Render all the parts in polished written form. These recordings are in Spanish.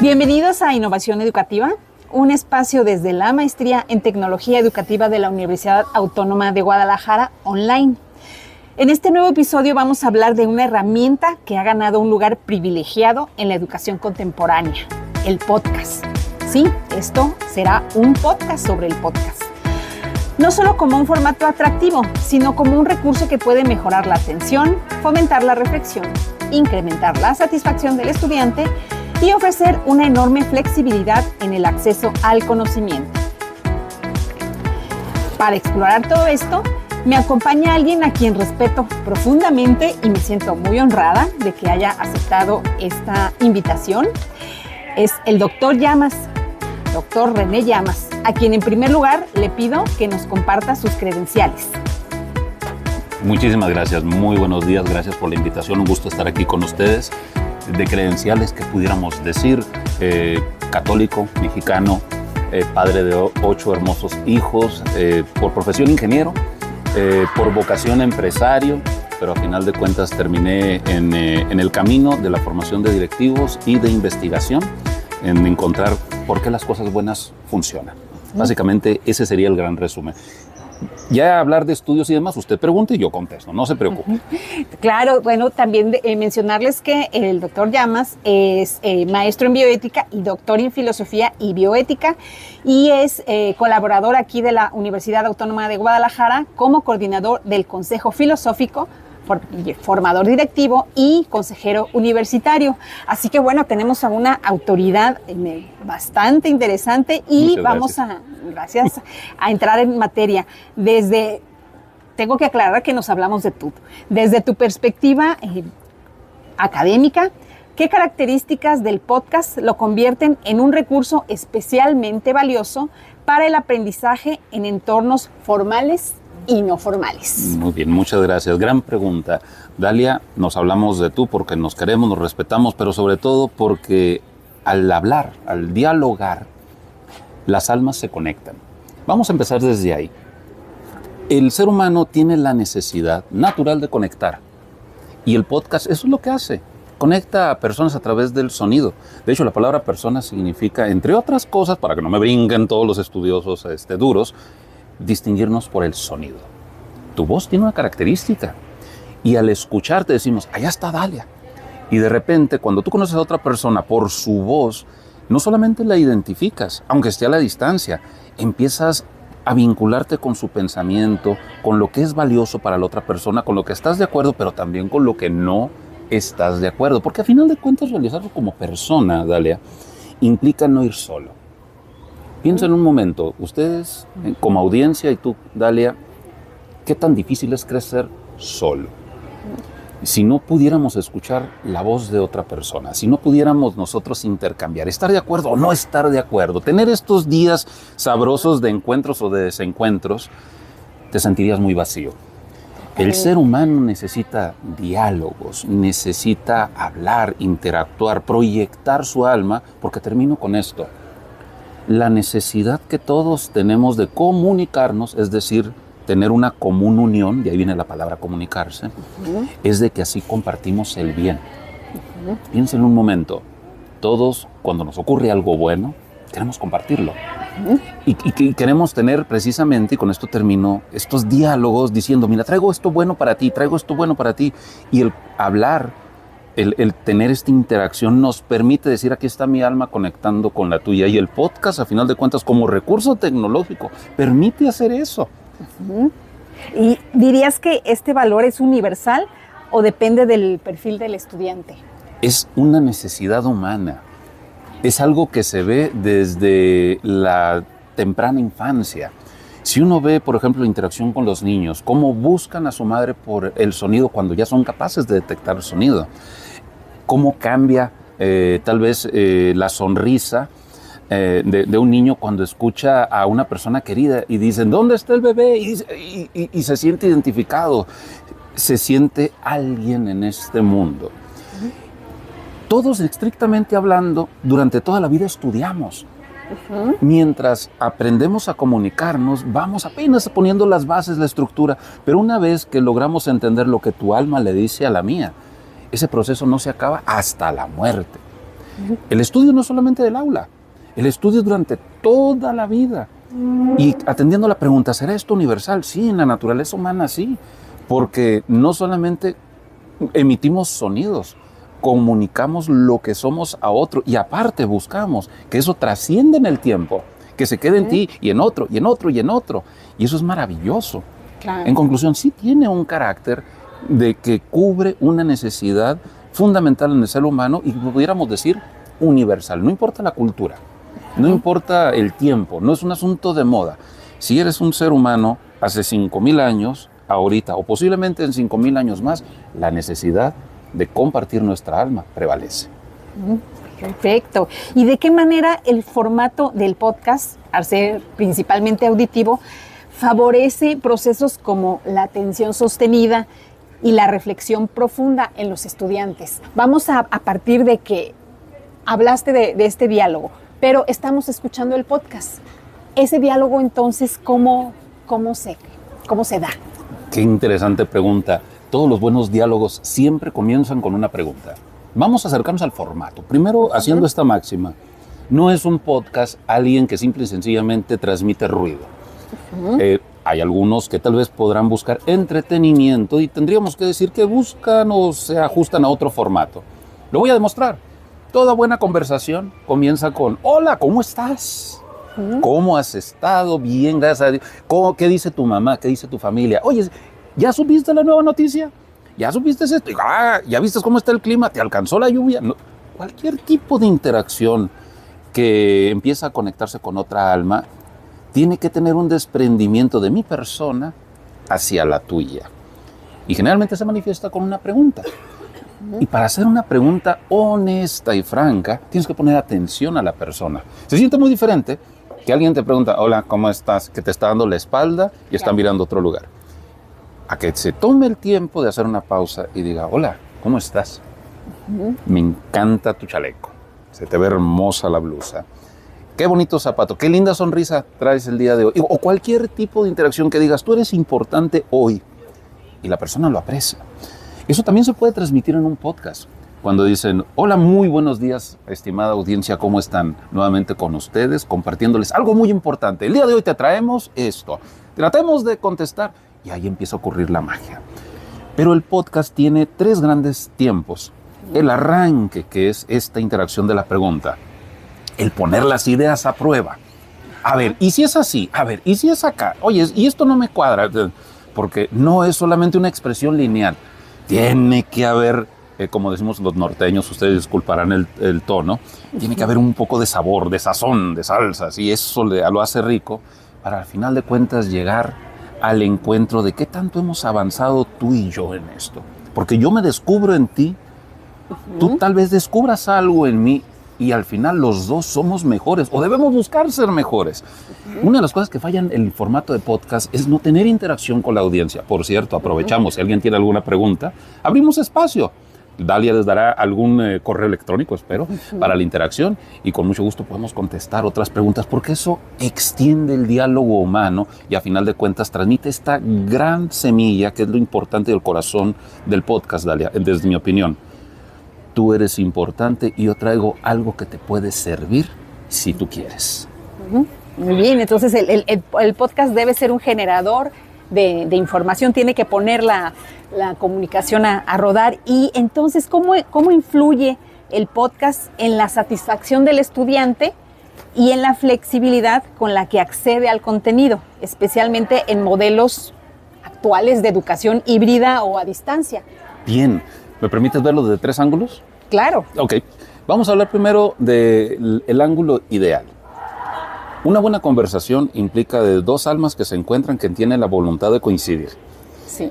Bienvenidos a Innovación Educativa, un espacio desde la Maestría en Tecnología Educativa de la Universidad Autónoma de Guadalajara online. En este nuevo episodio vamos a hablar de una herramienta que ha ganado un lugar privilegiado en la educación contemporánea, el podcast. Sí, esto será un podcast sobre el podcast. No solo como un formato atractivo, sino como un recurso que puede mejorar la atención, fomentar la reflexión, incrementar la satisfacción del estudiante y ofrecer una enorme flexibilidad en el acceso al conocimiento. Para explorar todo esto, me acompaña alguien a quien respeto profundamente y me siento muy honrada de que haya aceptado esta invitación. Es el doctor René Llamas, a quien en primer lugar le pido que nos comparta sus credenciales. Muchísimas gracias, muy buenos días, gracias por la invitación, un gusto estar aquí con ustedes. De credenciales que pudiéramos decir, católico, mexicano, padre de 8 hermosos hijos, por profesión ingeniero, por vocación empresario, pero a final de cuentas terminé en el camino de la formación de directivos y de investigación, en encontrar por qué las cosas buenas funcionan. Básicamente ese sería el gran resumen. Ya hablar de estudios y demás, usted pregunte y yo contesto, no se preocupe. Claro, bueno, también mencionarles que el doctor Llamas es maestro en bioética y doctor en filosofía y bioética y es colaborador aquí de la Universidad Autónoma de Guadalajara como coordinador del Consejo Filosófico, formador directivo y consejero universitario. Así que bueno, tenemos a una autoridad bastante interesante y gracias a entrar en materia. Tengo que aclarar que nos hablamos de tú. Desde tu perspectiva académica, ¿qué características del podcast lo convierten en un recurso especialmente valioso para el aprendizaje en entornos formales y no formales? Muy bien, muchas gracias. Gran pregunta. Dalia, nos hablamos de tú porque nos queremos, nos respetamos, pero sobre todo porque al hablar, al dialogar, las almas se conectan. Vamos a empezar desde ahí. El ser humano tiene la necesidad natural de conectar y el podcast eso es lo que hace. Conecta a personas a través del sonido. De hecho, la palabra persona significa, entre otras cosas, para que no me brinquen todos los estudiosos duros, distinguirnos por el sonido. Tu voz tiene una característica y al escucharte decimos, allá está Dalia. Y de repente, cuando tú conoces a otra persona por su voz, no solamente la identificas, aunque esté a la distancia, empiezas a vincularte con su pensamiento, con lo que es valioso para la otra persona, con lo que estás de acuerdo, pero también con lo que no estás de acuerdo. Porque a final de cuentas, realizarlo como persona, Dalia, implica no ir solo. Piensa en un momento, ustedes como audiencia y tú, Dalia, ¿qué tan difícil es crecer solo? Si no pudiéramos escuchar la voz de otra persona, si no pudiéramos nosotros intercambiar, estar de acuerdo o no estar de acuerdo, tener estos días sabrosos de encuentros o de desencuentros, te sentirías muy vacío. El ser humano necesita diálogos, necesita hablar, interactuar, proyectar su alma, porque termino con esto. La necesidad que todos tenemos de comunicarnos, es decir, tener una común unión, de ahí viene la palabra comunicarse, es de que así compartimos el bien. Piensa en un momento, todos cuando nos ocurre algo bueno, queremos compartirlo. Y queremos tener precisamente, y con esto termino, estos diálogos diciendo, mira, traigo esto bueno para ti, traigo esto bueno para ti. Y el hablar, el tener esta interacción nos permite decir, aquí está mi alma conectando con la tuya. Y el podcast, a final de cuentas, como recurso tecnológico, permite hacer eso. ¿Y dirías que este valor es universal o depende del perfil del estudiante? Es una necesidad humana. Es algo que se ve desde la temprana infancia. Si uno ve, por ejemplo, la interacción con los niños, cómo buscan a su madre por el sonido cuando ya son capaces de detectar el sonido, cómo cambia tal vez la sonrisa de un niño cuando escucha a una persona querida y dicen, ¿dónde está el bebé? Y se siente identificado, se siente alguien en este mundo. Todos, estrictamente hablando, durante toda la vida estudiamos. Mientras aprendemos a comunicarnos, vamos apenas poniendo las bases, la estructura, pero una vez que logramos entender lo que tu alma le dice a la mía, ese proceso no se acaba hasta la muerte. El estudio no solamente del aula, el estudio durante toda la vida. Y atendiendo a la pregunta, ¿será esto universal? Sí, en la naturaleza humana sí, porque no solamente emitimos sonidos, comunicamos lo que somos a otro y aparte buscamos que eso trascienda en el tiempo, que se quede en ti y en otro, y en otro, y en otro. Y eso es maravilloso. Claro. En conclusión, sí tiene un carácter de que cubre una necesidad fundamental en el ser humano y pudiéramos decir universal. No importa la cultura, no importa el tiempo, no es un asunto de moda. Si eres un ser humano hace 5,000 años, ahorita o posiblemente en 5,000 años más, la necesidad de compartir nuestra alma prevalece. Perfecto. ¿Y de qué manera el formato del podcast, al ser principalmente auditivo, favorece procesos como la atención sostenida y la reflexión profunda en los estudiantes? Vamos a partir de que hablaste de este diálogo, pero estamos escuchando el podcast. Ese diálogo, entonces, ¿cómo se da? Qué interesante pregunta. Todos los buenos diálogos siempre comienzan con una pregunta. Vamos a acercarnos al formato. Primero, haciendo esta máxima. No es un podcast alguien que simple y sencillamente transmite ruido. Hay algunos que tal vez podrán buscar entretenimiento y tendríamos que decir que buscan o se ajustan a otro formato. Lo voy a demostrar. Toda buena conversación comienza con: hola, ¿cómo estás? ¿Cómo has estado? Bien, gracias a Dios. ¿Qué dice tu mamá? ¿Qué dice tu familia? Oye, ¿ya supiste la nueva noticia? ¿Ya supiste esto? ¿Ya viste cómo está el clima? ¿Te alcanzó la lluvia? No. Cualquier tipo de interacción que empieza a conectarse con otra alma tiene que tener un desprendimiento de mi persona hacia la tuya. Y generalmente se manifiesta con una pregunta. Y para hacer una pregunta honesta y franca, tienes que poner atención a la persona. Se siente muy diferente que alguien te pregunta: hola, ¿cómo estás? Que te está dando la espalda y está mirando a otro lugar. A que se tome el tiempo de hacer una pausa y diga: hola, ¿cómo estás? Me encanta tu chaleco. Se te ve hermosa la blusa. Qué bonito zapato, qué linda sonrisa traes el día de hoy. O cualquier tipo de interacción que digas: tú eres importante hoy. Y la persona lo aprecia. Eso también se puede transmitir en un podcast. Cuando dicen: hola, muy buenos días, estimada audiencia, ¿cómo están? Nuevamente con ustedes, compartiéndoles algo muy importante. El día de hoy te traemos esto. Tratemos de contestar. Y ahí empieza a ocurrir la magia. Pero el podcast tiene 3 grandes tiempos. El arranque, que es esta interacción de la pregunta. El poner las ideas a prueba. A ver, ¿y si es así? A ver, ¿y si es acá? Oye, y esto no me cuadra. Porque no es solamente una expresión lineal. Tiene que haber, como decimos los norteños, ustedes disculparán el tono, tiene que haber un poco de sabor, de sazón, de salsas, y eso lo hace rico para al final de cuentas llegar al encuentro de qué tanto hemos avanzado tú y yo en esto. Porque yo me descubro en ti, tú tal vez descubras algo en mí y al final los dos somos mejores o debemos buscar ser mejores. Una de las cosas que fallan en el formato de podcast es no tener interacción con la audiencia. Por cierto, aprovechamos, si alguien tiene alguna pregunta, abrimos espacio. Dalia les dará algún correo electrónico, espero, para la interacción y con mucho gusto podemos contestar otras preguntas porque eso extiende el diálogo humano y a final de cuentas transmite esta gran semilla que es lo importante del corazón del podcast, Dalia, desde mi opinión. Tú eres importante y yo traigo algo que te puede servir si tú quieres. Muy bien, entonces el podcast debe ser un generador de información, tiene que poner la comunicación a rodar. Y entonces, ¿cómo influye el podcast en la satisfacción del estudiante y en la flexibilidad con la que accede al contenido, especialmente en modelos actuales de educación híbrida o a distancia? Bien, ¿me permites verlo desde 3 ángulos? Claro. Ok, vamos a hablar primero del ángulo ideal. Una buena conversación implica de 2 almas que se encuentran que tienen la voluntad de coincidir. Sí.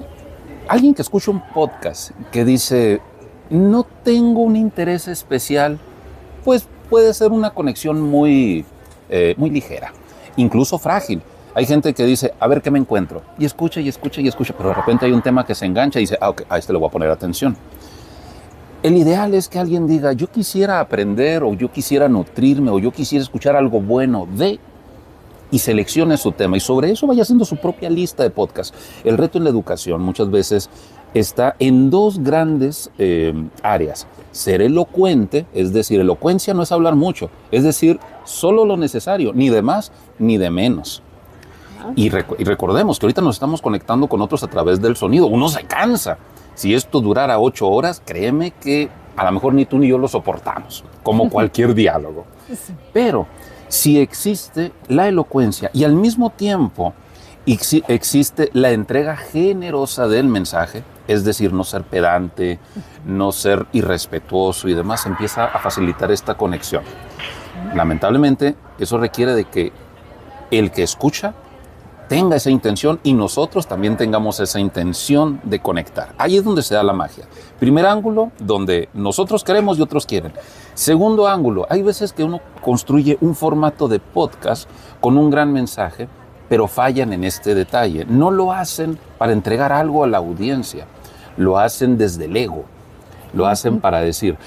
Alguien que escucha un podcast que dice: no tengo un interés especial, pues puede ser una conexión muy ligera, incluso frágil. Hay gente que dice: a ver qué me encuentro, y escucha, pero de repente hay un tema que se engancha y dice: ok, a este le voy a poner atención. El ideal es que alguien diga: yo quisiera aprender, o yo quisiera nutrirme, o yo quisiera escuchar algo bueno y seleccione su tema, y sobre eso vaya haciendo su propia lista de podcasts. El reto en la educación muchas veces está en dos grandes áreas. Ser elocuente, es decir, elocuencia no es hablar mucho, es decir, solo lo necesario, ni de más ni de menos. Y recordemos que ahorita nos estamos conectando con otros a través del sonido. Uno se cansa. Si esto durara 8 horas, créeme que a lo mejor ni tú ni yo lo soportamos, como cualquier diálogo. Pero si existe la elocuencia y al mismo tiempo existe la entrega generosa del mensaje, es decir, no ser pedante, no ser irrespetuoso y demás, empieza a facilitar esta conexión. Lamentablemente, eso requiere de que el que escucha tenga esa intención y nosotros también tengamos esa intención de conectar. Ahí es donde se da la magia. Primer ángulo, donde nosotros queremos y otros quieren. Segundo ángulo, hay veces que uno construye un formato de podcast con un gran mensaje, pero fallan en este detalle. No lo hacen para entregar algo a la audiencia, lo hacen desde el ego. Lo hacen para decir,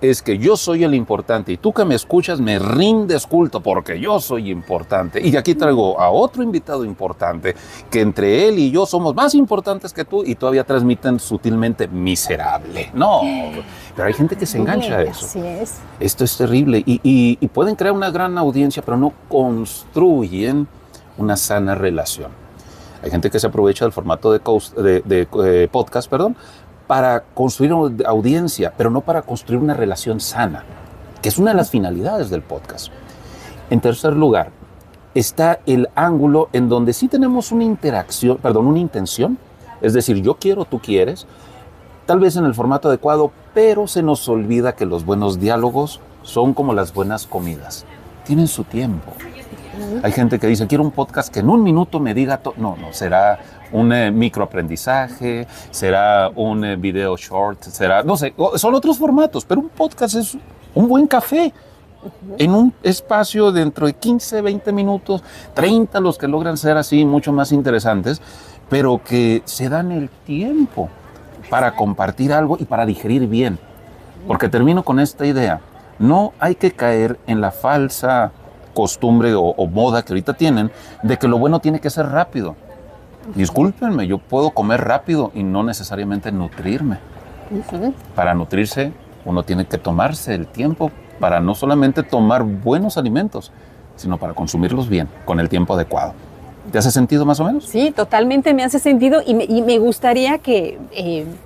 es que yo soy el importante y tú que me escuchas me rindes culto porque yo soy importante. Y aquí traigo a otro invitado importante que entre él y yo somos más importantes que tú y todavía transmiten sutilmente miserable. No, pero hay gente que se engancha a eso. Así es. Esto es terrible y pueden crear una gran audiencia, pero no construyen una sana relación. Hay gente que se aprovecha del formato de podcast, para construir una audiencia, pero no para construir una relación sana, que es una de las finalidades del podcast. En tercer lugar, está el ángulo en donde sí tenemos una intención, es decir, yo quiero, tú quieres, tal vez en el formato adecuado, pero se nos olvida que los buenos diálogos son como las buenas comidas, tienen su tiempo. Hay gente que dice, quiero un podcast que en 1 minuto me diga todo. No, será un microaprendizaje, será un video short, será, no sé, son otros formatos, pero un podcast es un buen café en un espacio dentro de 15, 20 minutos, 30 los que logran ser así mucho más interesantes, pero que se dan el tiempo para compartir algo y para digerir bien. Porque termino con esta idea, no hay que caer en la falsa costumbre o moda que ahorita tienen de que lo bueno tiene que ser rápido. Discúlpenme, yo puedo comer rápido y no necesariamente nutrirme. Para nutrirse, uno tiene que tomarse el tiempo para no solamente tomar buenos alimentos, sino para consumirlos bien, con el tiempo adecuado. ¿Te hace sentido más o menos? Sí, totalmente me hace sentido y me gustaría que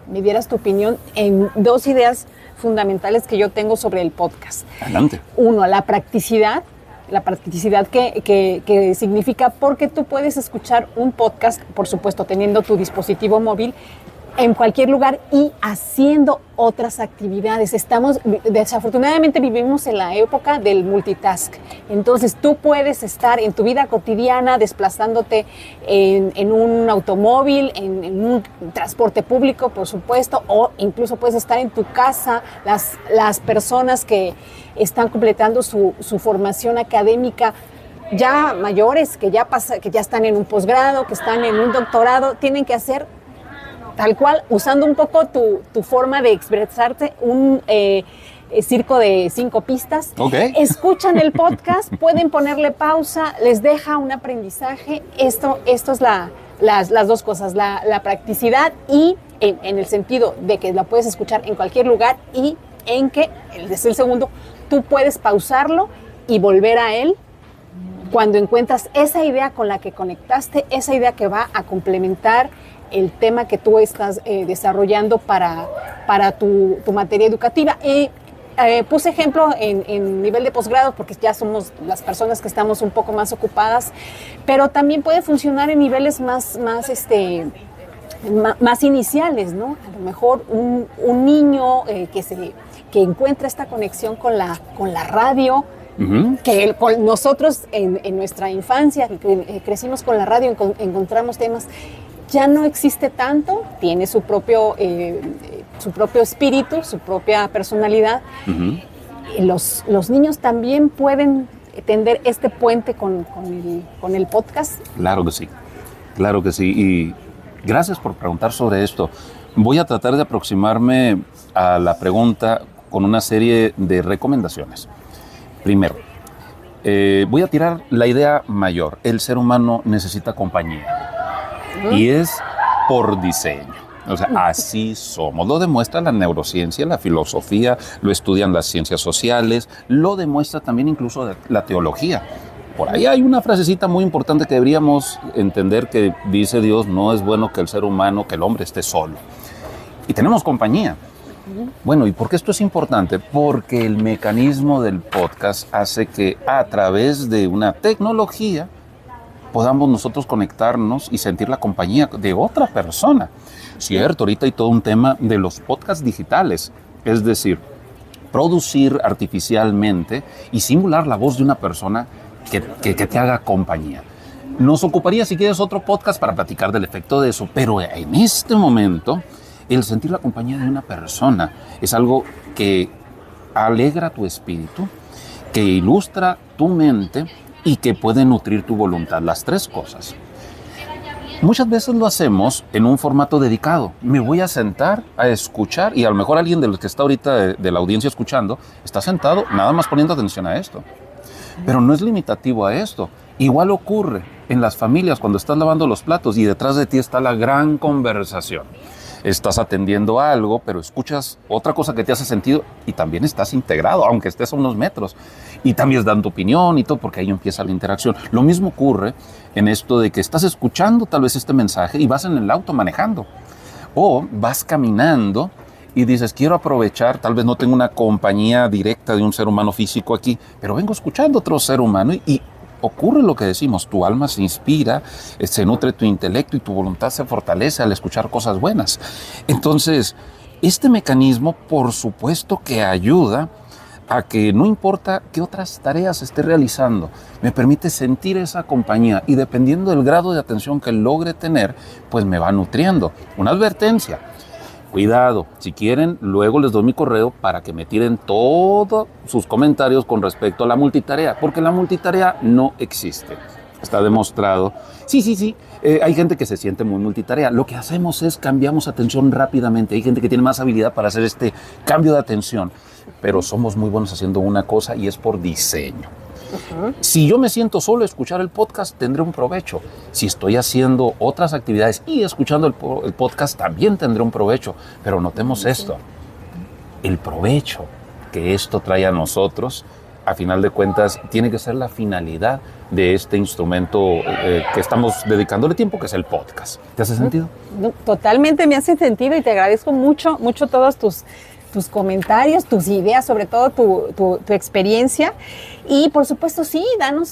me dieras tu opinión en 2 ideas fundamentales que yo tengo sobre el podcast. Adelante. Uno, la practicidad que significa porque tú puedes escuchar un podcast, por supuesto, teniendo tu dispositivo móvil en cualquier lugar y haciendo otras actividades. Desafortunadamente vivimos en la época del multitask. Entonces tú puedes estar en tu vida cotidiana desplazándote en un automóvil, en un transporte público, por supuesto, o incluso puedes estar en tu casa. Las personas que están completando su formación académica ya mayores, que ya están en un posgrado, que están en un doctorado, tienen que hacer tal cual, usando un poco tu forma de expresarte, un circo de 5 pistas. Okay. Escuchan el podcast, pueden ponerle pausa, les deja un aprendizaje. Esto es las 2 cosas, la practicidad y en el sentido de que la puedes escuchar en cualquier lugar y en que, desde el segundo, tú puedes pausarlo y volver a él cuando encuentras esa idea con la que conectaste, esa idea que va a complementar el tema que tú estás desarrollando para tu materia educativa. Puse ejemplo en nivel de posgrado porque ya somos las personas que estamos un poco más ocupadas, pero también puede funcionar en niveles más iniciales, ¿no? A lo mejor un niño que encuentra esta conexión con la radio, que nosotros en nuestra infancia crecimos con la radio, encontramos temas. Ya no existe tanto, tiene su propio espíritu, su propia personalidad. Los niños también pueden tender este puente con el podcast. Claro que sí. Y gracias por preguntar sobre esto. Voy a tratar de aproximarme a la pregunta con una serie de recomendaciones. Primero, voy a tirar la idea mayor. El ser humano necesita compañía. Y es por diseño. O sea, así somos. Lo demuestra la neurociencia, la filosofía, lo estudian las ciencias sociales, lo demuestra también incluso la teología. Por ahí hay una frasecita muy importante que deberíamos entender que dice Dios, no es bueno que el ser humano, que el hombre esté solo. Y tenemos compañía. Bueno, ¿y por qué esto es importante? Porque el mecanismo del podcast hace que a través de una tecnología podamos nosotros conectarnos y sentir la compañía de otra persona. Cierto, ahorita hay todo un tema de los podcasts digitales, es decir, producir artificialmente y simular la voz de una persona que te haga compañía. Nos ocuparía, si quieres, otro podcast para platicar del efecto de eso, pero en este momento, el sentir la compañía de una persona es algo que alegra tu espíritu, que ilustra tu mente y que puede nutrir tu voluntad. Las tres cosas. Muchas veces lo hacemos en un formato dedicado. Me voy a sentar a escuchar y a lo mejor alguien de los que está ahorita de la audiencia escuchando está sentado nada más poniendo atención a esto. Pero no es limitativo a esto. Igual ocurre en las familias cuando estás lavando los platos y detrás de ti está la gran conversación. Estás atendiendo a algo, pero escuchas otra cosa que te hace sentido y también estás integrado, aunque estés a unos metros. Y también dando tu opinión y todo, porque ahí empieza la interacción. Lo mismo ocurre en esto de que estás escuchando tal vez este mensaje y vas en el auto manejando. O vas caminando y dices, quiero aprovechar, tal vez no tengo una compañía directa de un ser humano físico aquí, pero vengo escuchando otro ser humano y ocurre lo que decimos, tu alma se inspira, se nutre tu intelecto y tu voluntad se fortalece al escuchar cosas buenas. Entonces, este mecanismo, por supuesto que ayuda a que no importa qué otras tareas esté realizando, me permite sentir esa compañía y dependiendo del grado de atención que logre tener, pues me va nutriendo. Una advertencia. Cuidado, si quieren, luego les doy mi correo para que me tiren todos sus comentarios con respecto a la multitarea, porque la multitarea no existe. Está demostrado. Sí. Hay gente que se siente muy multitarea. Lo que hacemos es cambiamos atención rápidamente. Hay gente que tiene más habilidad para hacer este cambio de atención, pero somos muy buenos haciendo una cosa y es por diseño. Si yo me siento solo a escuchar el podcast, tendré un provecho. Si estoy haciendo otras actividades y escuchando el podcast, también tendré un provecho. Pero notemos esto, el provecho que esto trae a nosotros, a final de cuentas, tiene que ser la finalidad de este instrumento que estamos dedicándole tiempo, que es el podcast. ¿Te hace sentido? Totalmente me hace sentido y te agradezco mucho todos tus comentarios, tus ideas, sobre todo tu experiencia. Y por supuesto, sí,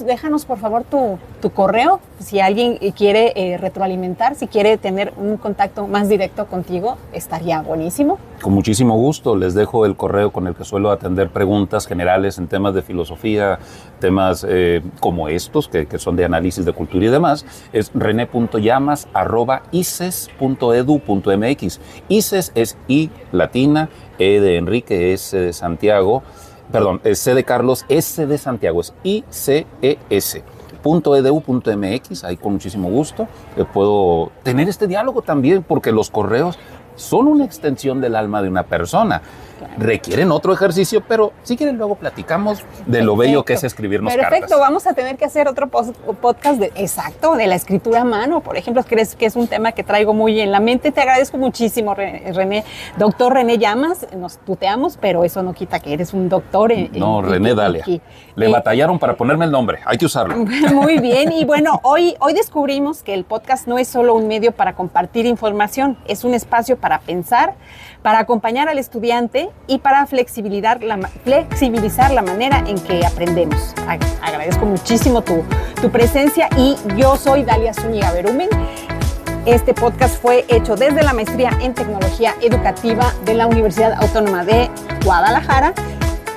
déjanos por favor tu correo, si alguien quiere retroalimentar, si quiere tener un contacto más directo contigo, estaría buenísimo. Con muchísimo gusto, les dejo el correo con el que suelo atender preguntas generales en temas de filosofía, temas como estos, que son de análisis de cultura y demás. Es rene.llamas@ices.edu.mx. ICES es I latina, E de Enrique, S de Santiago, perdón, C de Carlos, S de Santiago, es ICES.edu.mx. Ahí con muchísimo gusto puedo tener este diálogo también, porque los correos son una extensión del alma de una persona. Requieren otro ejercicio, pero si quieren luego platicamos de lo bello que es escribirnos cartas. Perfecto, vamos a tener que hacer otro podcast de la escritura a mano, por ejemplo, que es un tema que traigo muy en la mente. Te agradezco muchísimo, René. Doctor René Llamas, nos tuteamos, pero eso no quita que eres un doctor. No, René Dalia. Le batallaron para ponerme el nombre, hay que usarlo. Muy bien, y bueno, hoy descubrimos que el podcast no es solo un medio para compartir información, es un espacio para pensar, para acompañar al estudiante y para flexibilizar la manera en que aprendemos. Agradezco muchísimo tu presencia y yo soy Dalia Zúñiga Berumen. Este podcast fue hecho desde la Maestría en Tecnología Educativa de la Universidad Autónoma de Guadalajara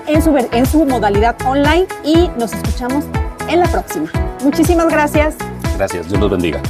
en su modalidad online y nos escuchamos en la próxima. Muchísimas gracias. Gracias, Dios los bendiga.